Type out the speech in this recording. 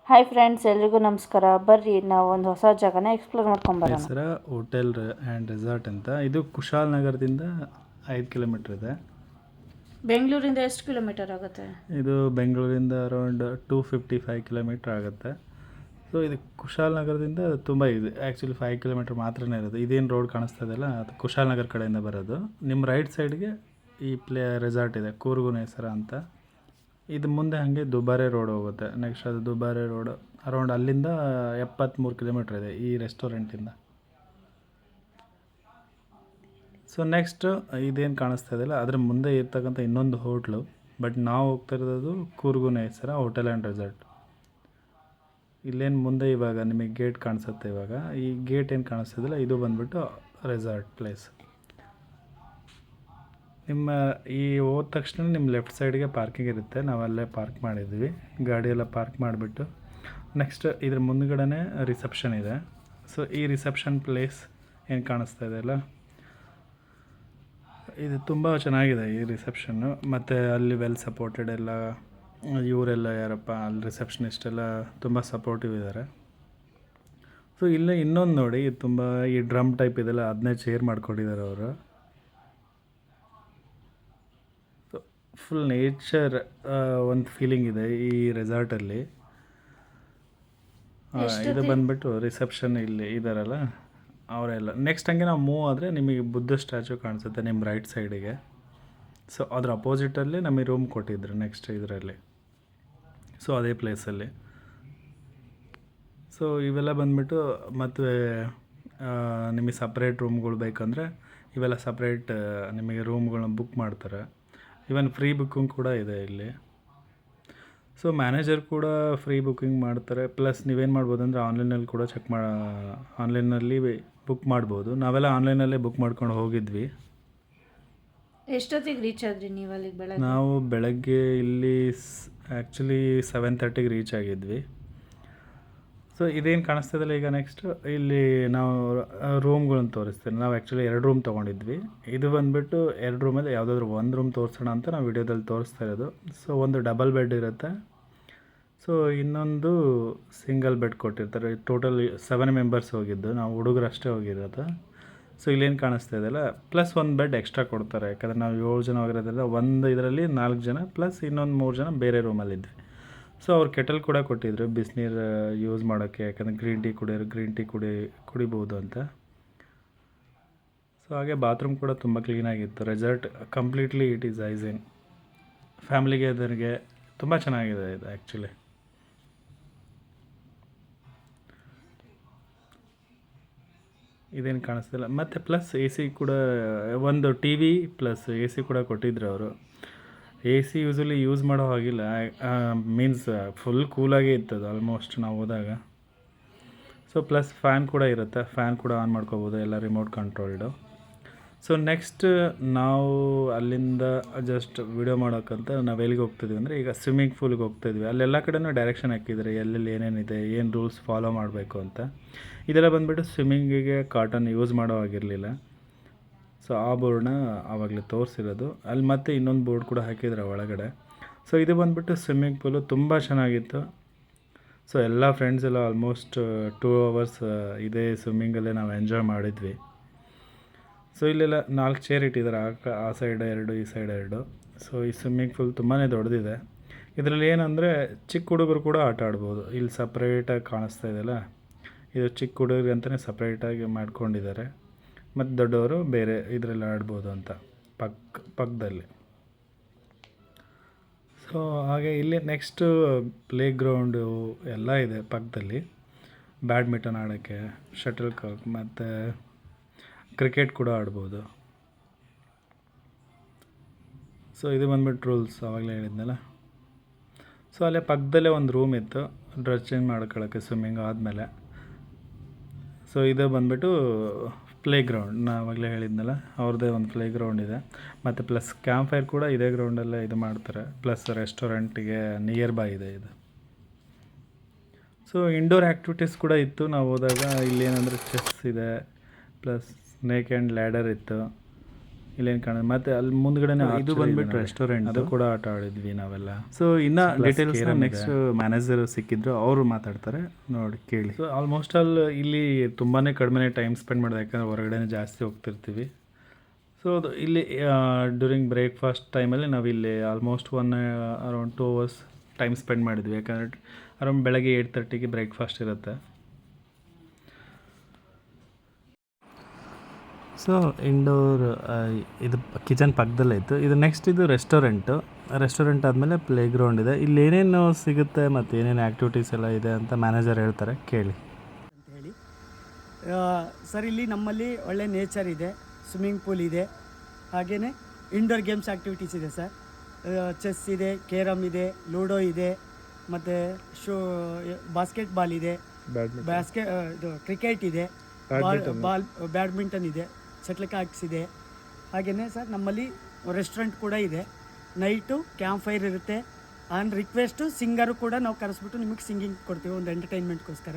Hi friends, ಎಲ್ರಿಗೂ ನಮಸ್ಕಾರ. ಬರ್ರಿ ನಾವು ಒಂದು ಹೊಸ ಜಾಗನ ಎಕ್ಸ್ಪ್ಲೋರ್ ಮಾಡ್ಕೊಂಬರೋಣ. ಹೆಸರ ಹೋಟೆಲ್ ಆ್ಯಂಡ್ ರೆಸಾರ್ಟ್ ಅಂತ. ಇದು ಕುಶಾಲ್ ನಗರದಿಂದ 5 ಕಿಲೋಮೀಟ್ರ್ ಇದೆ. ಬೆಂಗಳೂರಿಂದ ಎಷ್ಟು ಕಿಲೋಮೀಟರ್ ಆಗುತ್ತೆ? ಇದು ಬೆಂಗಳೂರಿಂದ ಅರೌಂಡ್ 255 ಕಿಲೋಮೀಟ್ರ್ ಆಗುತ್ತೆ. ಸೊ ಇದು ಕುಶಾಲ್ ನಗರದಿಂದ ತುಂಬ ಇದೆ. ಆ್ಯಕ್ಚುಲಿ 5 ಕಿಲೋಮೀಟ್ರ್ ಮಾತ್ರನೇ ಇರೋದು. ಇದೇನು ರೋಡ್ ಕಾಣಿಸ್ತಾ ಇದೆಯಲ್ಲ, ಅದು ಕುಶಾಲ್ ನಗರ ಕಡೆಯಿಂದ ಬರೋದು. ನಿಮ್ಮ ರೈಟ್ ಸೈಡ್ಗೆ ಈ ರೆಸಾರ್ಟ್ ಇದೆ, ಕೂರ್ಗುನ ಹೆಸರ ಅಂತ. ಇದು ಮುಂದೆ ಹಾಗೆ ದುಬಾರೆ ರೋಡ್ ಹೋಗುತ್ತೆ. ನೆಕ್ಸ್ಟ್ ಅದು ದುಬಾರೆ ರೋಡ್ ಅರೌಂಡ್ ಅಲ್ಲಿಂದ 73 ಕಿಲೋಮೀಟ್ರ್ ಇದೆ ಈ ರೆಸ್ಟೋರೆಂಟಿಂದ. ಸೊ ನೆಕ್ಸ್ಟು ಇದೇನು ಕಾಣಿಸ್ತಾ ಇದೆಯಲ್ಲ, ಅದ್ರ ಮುಂದೆ ಇರ್ತಕ್ಕಂಥ ಇನ್ನೊಂದು ಹೋಟ್ಲು. ಬಟ್ ನಾವು ಹೋಗ್ತಾ ಇರೋದು ಕೂರ್ಗುನ ಹೆಸರ ಹೋಟೆಲ್ ಆ್ಯಂಡ್ ರೆಸಾರ್ಟ್. ಇಲ್ಲೇನು ಮುಂದೆ ಇವಾಗ ನಿಮಗೆ ಗೇಟ್ ಕಾಣಿಸುತ್ತೆ. ಇವಾಗ ಈ ಗೇಟ್ ಏನು ಕಾಣಿಸ್ತಿದಿಲ್ಲ, ಇದು ಬಂದುಬಿಟ್ಟು ರೆಸಾರ್ಟ್ ಪ್ಲೇಸ್. ನಿಮ್ಮ ಈ ಹೋದ ತಕ್ಷಣ ನಿಮ್ಮ ಲೆಫ್ಟ್ ಸೈಡ್ಗೆ ಪಾರ್ಕಿಂಗ್ ಇರುತ್ತೆ. ನಾವು ಅಲ್ಲೇ ಪಾರ್ಕ್ ಮಾಡಿದ್ವಿ, ಗಾಡಿಯೆಲ್ಲ ಪಾರ್ಕ್ ಮಾಡಿಬಿಟ್ಟು ನೆಕ್ಸ್ಟ್ ಇದ್ರ ಮುಂದ್ಗಡೆ ರಿಸೆಪ್ಷನ್ ಇದೆ. ಸೊ ಈ ರಿಸೆಪ್ಷನ್ ಪ್ಲೇಸ್ ಏನು ಕಾಣಿಸ್ತಾ ಇದೆ ಅಲ್ಲ, ಇದು ತುಂಬ ಚೆನ್ನಾಗಿದೆ ಈ ರಿಸೆಪ್ಷನ್ನು. ಮತ್ತು ಅಲ್ಲಿ ವೆಲ್ ಸಪೋರ್ಟೆಡ್ ಎಲ್ಲ, ಇವರೆಲ್ಲ ಯಾರಪ್ಪ ಅಲ್ಲಿ ರಿಸೆಪ್ಷನಿಸ್ಟ್ ಎಲ್ಲ ತುಂಬ ಸಪೋರ್ಟಿವ್ ಇದ್ದಾರೆ. ಸೊ ಇಲ್ಲೇ ಇನ್ನೊಂದು ನೋಡಿ, ತುಂಬ ಈ ಡ್ರಮ್ ಟೈಪ್ ಇದೆಲ್ಲ, ಅದನ್ನೇ ಚೇರ್ ಮಾಡ್ಕೊಂಡಿದ್ದಾರೆ ಅವರು. ಫುಲ್ ನೇಚರ್ ಒಂದು ಫೀಲಿಂಗ್ ಇದೆ ಈ ರೆಸಾರ್ಟಲ್ಲಿ. ಇದು ಬಂದುಬಿಟ್ಟು ರಿಸೆಪ್ಷನ್ ಇಲ್ಲಿ ಇದ್ದಾರಲ್ಲ ಅವರೆಲ್ಲ. ನೆಕ್ಸ್ಟ್ ಹಂಗೆ ನಾವು ಮೂವ್ ಆದರೆ ನಿಮಗೆ ಬುದ್ಧ ಸ್ಟ್ಯಾಚು ಕಾಣಿಸುತ್ತೆ ನಿಮ್ಮ ರೈಟ್ ಸೈಡಿಗೆ. ಸೊ ಅದ್ರ ಅಪೋಸಿಟಲ್ಲಿ ನಮಗೆ ರೂಮ್ ಕೊಟ್ಟಿದ್ರು ನೆಕ್ಸ್ಟ್ ಇದರಲ್ಲಿ. ಸೊ ಅದೇ ಪ್ಲೇಸಲ್ಲಿ. ಸೊ ಇವೆಲ್ಲ ಬಂದುಬಿಟ್ಟು ಮತ್ತು ನಿಮಗೆ ಸಪ್ರೇಟ್ ರೂಮ್ಗಳು ಬೇಕಂದರೆ ಇವೆಲ್ಲ ಸಪ್ರೇಟ್ ನಿಮಗೆ ರೂಮ್ಗಳನ್ನ ಬುಕ್ ಮಾಡ್ತಾರೆ. ಇವನ್ ಫ್ರೀ ಬುಕ್ಕಿಂಗ್ ಕೂಡ ಇದೆ ಇಲ್ಲಿ. ಸೊ ಮ್ಯಾನೇಜರ್ ಕೂಡ ಫ್ರೀ ಬುಕ್ಕಿಂಗ್ ಮಾಡ್ತಾರೆ. ಪ್ಲಸ್ ನೀವೇನು ಮಾಡ್ಬೋದು ಅಂದರೆ ಆನ್ಲೈನಲ್ಲಿ ಕೂಡ ಆನ್ಲೈನಲ್ಲಿ ಬುಕ್ ಮಾಡ್ಬೋದು. ನಾವೆಲ್ಲ ಆನ್ಲೈನಲ್ಲೇ ಬುಕ್ ಮಾಡ್ಕೊಂಡು ಹೋಗಿದ್ವಿ. ಎಷ್ಟೊತ್ತಿಗೆ ರೀಚ್ ಆದ್ರಿ ನೀವು ಅಲ್ಲಿಗೆ? ನಾವು ಬೆಳಗ್ಗೆ ಇಲ್ಲಿ ಆ್ಯಕ್ಚುಲಿ 7:30ಗೆ ರೀಚ್ ಆಗಿದ್ವಿ. ಸೊ ಇದೇನು ಕಾಣಿಸ್ತದಲ್ಲ ಈಗ ನೆಕ್ಸ್ಟ್ ಇಲ್ಲಿ ನಾವು ರೂಮ್ಗಳನ್ನು ತೋರಿಸ್ತೀನಿ. ನಾವು ಆ್ಯಕ್ಚುಲಿ 2 ರೂಮ್ ತೊಗೊಂಡಿದ್ವಿ. ಇದು ಬಂದುಬಿಟ್ಟು 2 ರೂಮಲ್ಲಿ ಯಾವುದಾದ್ರೂ ಒಂದು ರೂಮ್ ತೋರಿಸೋಣ ಅಂತ ನಾವು ವಿಡಿಯೋದಲ್ಲಿ ತೋರಿಸ್ತಾ ಇರೋದು. ಸೊ ಒಂದು ಡಬಲ್ ಬೆಡ್ ಇರುತ್ತೆ. ಸೊ ಇನ್ನೊಂದು ಸಿಂಗಲ್ ಬೆಡ್ ಕೊಟ್ಟಿರ್ತಾರೆ. ಟೋಟಲ್ 7 ಮೆಂಬರ್ಸ್ ಹೋಗಿದ್ದು, ನಾವು ಹುಡುಗರು ಅಷ್ಟೇ ಹೋಗಿರೋದು. ಸೊ ಇಲ್ಲೇನು ಕಾಣಿಸ್ತಾ ಇದೆಯಲ್ಲ, ಪ್ಲಸ್ ಒಂದು ಬೆಡ್ ಎಕ್ಸ್ಟ್ರಾ ಕೊಡ್ತಾರೆ. ಯಾಕಂದರೆ ನಾವು 7 ಜನ ಹೋಗಿರೋದ್ರಿಂದ ಒಂದು ಇದರಲ್ಲಿ 4 ಜನ ಪ್ಲಸ್ ಇನ್ನೊಂದು 3 ಜನ ಬೇರೆ ರೂಮಲ್ಲಿದ್ವಿ. ಸೊ ಅವ್ರು ಕೆಟಲ್ ಕೂಡ ಕೊಟ್ಟಿದ್ರು ಬಿಸಿನೀರು ಯೂಸ್ ಮಾಡೋಕ್ಕೆ. ಯಾಕಂದರೆ ಗ್ರೀನ್ ಟೀ ಕುಡಿಯೋರು ಗ್ರೀನ್ ಟೀ ಕುಡಿಬೋದು ಅಂತ. ಸೊ ಹಾಗೆ ಬಾತ್ರೂಮ್ ಕೂಡ ತುಂಬ ಕ್ಲೀನಾಗಿತ್ತು. Resort completely it is hygiene. ಫ್ಯಾಮಿಲಿಗೆ ಅದರಿಗೆ ತುಂಬ ಚೆನ್ನಾಗಿದೆ ಇದು ಆ್ಯಕ್ಚುಲಿ. ಇದೇನು ಕಾಣಿಸ್ತಿಲ್ಲ. ಮತ್ತು ಪ್ಲಸ್ ಎ ಸಿ ಕೂಡ, ಒಂದು T V plus A C ಕೂಡ ಕೊಟ್ಟಿದ್ರು ಅವರು. ಎ ಸಿ ಯೂಸಲಿ ಯೂಸ್ ಮಾಡೋ ಹಾಗಿಲ್ಲ, ಮೀನ್ಸ್ ಫುಲ್ ಕೂಲಾಗೇ ಇತ್ತದು ಆಲ್ಮೋಸ್ಟ್ ನಾವು ಹೋದಾಗ. ಸೊ ಪ್ಲಸ್ ಫ್ಯಾನ್ ಕೂಡ ಇರುತ್ತೆ, ಫ್ಯಾನ್ ಕೂಡ ಆನ್ ಮಾಡ್ಕೋಬೋದು, ಎಲ್ಲ ರಿಮೋಟ್ ಕಂಟ್ರೋಲ್ಡು. ಸೊ ನೆಕ್ಸ್ಟ್ ನಾವು ಅಲ್ಲಿಂದ ಜಸ್ಟ್ ವಿಡಿಯೋ ಮಾಡೋಕ್ಕಂತ ನಾವು ಎಲ್ಲಿಗೆ ಹೋಗ್ತಿದ್ವಿ ಅಂದರೆ, ಈಗ ಸ್ವಿಮ್ಮಿಂಗ್ ಪೂಲ್ಗೆ ಹೋಗ್ತಾಯಿದ್ವಿ. ಅಲ್ಲೆಲ್ಲ ಕಡೆನೂ ಡೈರೆಕ್ಷನ್ ಹಾಕಿದ್ದಾರೆ, ಎಲ್ಲೆಲ್ಲಿ ಏನೇನಿದೆ, ಏನು ರೂಲ್ಸ್ ಫಾಲೋ ಮಾಡಬೇಕು ಅಂತ. ಇದೆಲ್ಲ ಬಂದುಬಿಟ್ಟು ಸ್ವಿಮ್ಮಿಂಗಿಗೆ ಕಾಟನ್ ಯೂಸ್ ಮಾಡೋ ಆಗಿರಲಿಲ್ಲ. ಸೊ ಆ ಬೋರ್ಡ್ನ ಆವಾಗಲೇ ತೋರಿಸಿರೋದು. ಅಲ್ಲಿ ಮತ್ತೆ ಇನ್ನೊಂದು ಬೋರ್ಡ್ ಕೂಡ ಹಾಕಿದ್ರು ಒಳಗಡೆ. ಸೊ ಇದು ಬಂದುಬಿಟ್ಟು ಸ್ವಿಮ್ಮಿಂಗ್ ಪೂಲು ತುಂಬ ಚೆನ್ನಾಗಿತ್ತು. ಸೊ ಎಲ್ಲ ಫ್ರೆಂಡ್ಸ್ ಎಲ್ಲ ಆಲ್ಮೋಸ್ಟ್ 2 ಅವರ್ಸ್ ಇದೇ ಸ್ವಿಮ್ಮಿಂಗಲ್ಲೇ ನಾವು ಎಂಜಾಯ್ ಮಾಡಿದ್ವಿ. ಸೊ ಇಲ್ಲೆಲ್ಲ 4 ಚೇರ್ ಇಟ್ಟಿದ್ದಾರೆ, ಆ ಸೈಡ್ 2, ಈ ಸೈಡ್ 2. ಸೊ ಈ ಸ್ವಿಮ್ಮಿಂಗ್ ಪೂಲ್ ತುಂಬಾ ದೊಡ್ಡದಿದೆ. ಇದರಲ್ಲಿ ಏನಂದರೆ ಚಿಕ್ಕ ಹುಡುಗರು ಕೂಡ ಆಟ ಆಡ್ಬೋದು. ಇಲ್ಲಿ ಸಪ್ರೇಟಾಗಿ ಕಾಣಿಸ್ತಾ ಇದೆಯಲ್ಲ, ಇದು ಚಿಕ್ಕ ಹುಡುಗರಿಗೆ ಅಂತಲೇ ಸಪ್ರೇಟಾಗಿ ಮಾಡ್ಕೊಂಡಿದ್ದಾರೆ. ಮತ್ತು ದೊಡ್ಡವರು ಬೇರೆ ಇದರಲ್ಲಿ ಆಡ್ಬೋದು ಅಂತ ಪಕ್ಕದಲ್ಲಿ. ಸೊ ಹಾಗೆ ಇಲ್ಲಿ ನೆಕ್ಸ್ಟು ಪ್ಲೇ ಗ್ರೌಂಡು ಎಲ್ಲ ಇದೆ ಪಕ್ಕದಲ್ಲಿ. ಬ್ಯಾಡ್ಮಿಂಟನ್ ಆಡೋಕ್ಕೆ, ಶಟಲ್ ಕಾಕ್ ಮತ್ತು ಕ್ರಿಕೆಟ್ ಕೂಡ ಆಡ್ಬೋದು. ಸೊ ಇದು ಬಂದ್ಬಿಟ್ಟು ರೂಲ್ಸ್ ಆವಾಗಲೇ ಹೇಳಿದ್ನಲ್ಲ. ಸೊ ಅಲ್ಲೇ ಪಕ್ಕದಲ್ಲೇ ಒಂದು ರೂಮ್ ಇತ್ತು ಡ್ರೆಸ್ ಚೇಂಜ್ ಮಾಡ್ಕೊಳ್ಳೋಕ್ಕೆ ಸ್ವಿಮ್ಮಿಂಗ್ ಆದಮೇಲೆ. ಸೊ ಇದು ಬಂದುಬಿಟ್ಟು ಪ್ಲೇ ಗ್ರೌಂಡ್, ನಾನು ಆವಾಗಲೇ ಹೇಳಿದ್ನಲ್ಲ, ಅವ್ರದ್ದೇ ಒಂದು ಪ್ಲೇ ಗ್ರೌಂಡ್ ಇದೆ. ಮತ್ತು ಪ್ಲಸ್ ಕ್ಯಾಂಪ್ ಫೈರ್ ಕೂಡ ಇದೇ ಗ್ರೌಂಡಲ್ಲೇ ಇದು ಮಾಡ್ತಾರೆ. ಪ್ಲಸ್ ರೆಸ್ಟೋರೆಂಟಿಗೆ ನಿಯರ್ ಬೈ ಇದೆ ಇದು. ಸೊ ಇಂಡೋರ್ ಆ್ಯಕ್ಟಿವಿಟೀಸ್ ಕೂಡ ಇತ್ತು ನಾವು ಹೋದಾಗ. ಇಲ್ಲೇನಂದರೆ ಚೆಸ್ ಇದೆ, ಪ್ಲಸ್ ಸ್ನೇಕ್ ಆ್ಯಂಡ್ ಲ್ಯಾಡರ್ ಇತ್ತು. ಇಲ್ಲೇನು ಕಾಣೋದು ಮತ್ತು ಅಲ್ಲಿ ಮುಂದ್ಗಡೆನೇ ಇದು ಬಂದ್ಬಿಟ್ಟು ರೆಸ್ಟೋರೆಂಟ್, ಅದು ಕೂಡ ಆಟ ಆಡಿದ್ವಿ ನಾವೆಲ್ಲ. ಸೊ ಇನ್ನು ಡೀಟೇಲ್ಸ್ ನೆಕ್ಸ್ಟ್ ಮ್ಯಾನೇಜರ್ ಸಿಕ್ಕಿದ್ರು, ಅವರು ಮಾತಾಡ್ತಾರೆ, ನೋಡಿ ಕೇಳಿ. ಸೊ ಆಲ್ಮೋಸ್ಟ್ ಆಲ್ ಇಲ್ಲಿ ತುಂಬಾ ಕಡಿಮೆ ಟೈಮ್ ಸ್ಪೆಂಡ್ ಮಾಡಿದೆ, ಯಾಕಂದರೆ ಹೊರಗಡೆನೇ ಜಾಸ್ತಿ ಹೋಗ್ತಿರ್ತೀವಿ. ಸೊ ಅದು ಇಲ್ಲಿ ಡ್ಯೂರಿಂಗ್ ಬ್ರೇಕ್ಫಾಸ್ಟ್ ಟೈಮಲ್ಲಿ ನಾವಿಲ್ಲಿ almost around 2 hours time spend ಮಾಡಿದ್ವಿ, ಯಾಕಂದರೆ ಅರೌಂಡ್ ಬೆಳಗ್ಗೆ 8:30ಗೆ ಬ್ರೇಕ್ಫಾಸ್ಟ್ ಇರುತ್ತೆ. ಸೊ ಇಂಡೋರ್ ಇದು ಕಿಚನ್ ಪಕ್ಕದಲ್ಲೇ ಇತ್ತು. ಇದು ನೆಕ್ಸ್ಟ್ ಇದು ರೆಸ್ಟೋರೆಂಟ್ ಆದಮೇಲೆ ಪ್ಲೇ ಗ್ರೌಂಡ್ ಇದೆ. ಇಲ್ಲಿ ಏನೇನು ಸಿಗುತ್ತೆ ಮತ್ತು ಏನೇನು ಆ್ಯಕ್ಟಿವಿಟೀಸ್ ಎಲ್ಲ ಇದೆ ಅಂತ ಮ್ಯಾನೇಜರ್ ಹೇಳ್ತಾರೆ, ಕೇಳಿ. ಅಂತ ಹೇಳಿ ಸರ್, ಇಲ್ಲಿ ನಮ್ಮಲ್ಲಿ ಒಳ್ಳೆ ನೇಚರ್ ಇದೆ, ಸ್ವಿಮ್ಮಿಂಗ್ ಪೂಲ್ ಇದೆ, ಹಾಗೆಯೇ ಇಂಡೋರ್ ಗೇಮ್ಸ್ ಆ್ಯಕ್ಟಿವಿಟೀಸ್ ಇದೆ ಸರ್. ಚೆಸ್ ಇದೆ, ಕೇರಮ್ ಇದೆ, ಲೂಡೋ ಇದೆ, ಮತ್ತು ಬಾಸ್ಕೆಟ್ಬಾಲ್ ಇದೆ, ಇದು ಕ್ರಿಕೆಟ್ ಇದೆ, ಬ್ಯಾಡ್ಮಿಂಟನ್ ಇದೆ, ಶಟ್ಲ್ ಕಾಕ್ಸ್ ಇದೆ. ಹಾಗೆಯೇ ಸರ್ ನಮ್ಮಲ್ಲಿ ರೆಸ್ಟೋರೆಂಟ್ ಕೂಡ ಇದೆ. ನೈಟು ಕ್ಯಾಂಪ್ ಫೈರ್ ಇರುತ್ತೆ. ಆನ್ ರಿಕ್ವೆಸ್ಟು ಸಿಂಗರು ಕೂಡ ನಾವು ಕರೆಸ್ಬಿಟ್ಟು ನಿಮಗೆ ಸಿಂಗಿಂಗ್ ಕೊಡ್ತೀವಿ, ಒಂದು ಎಂಟರ್ಟೈನ್ಮೆಂಟ್ಗೋಸ್ಕರ.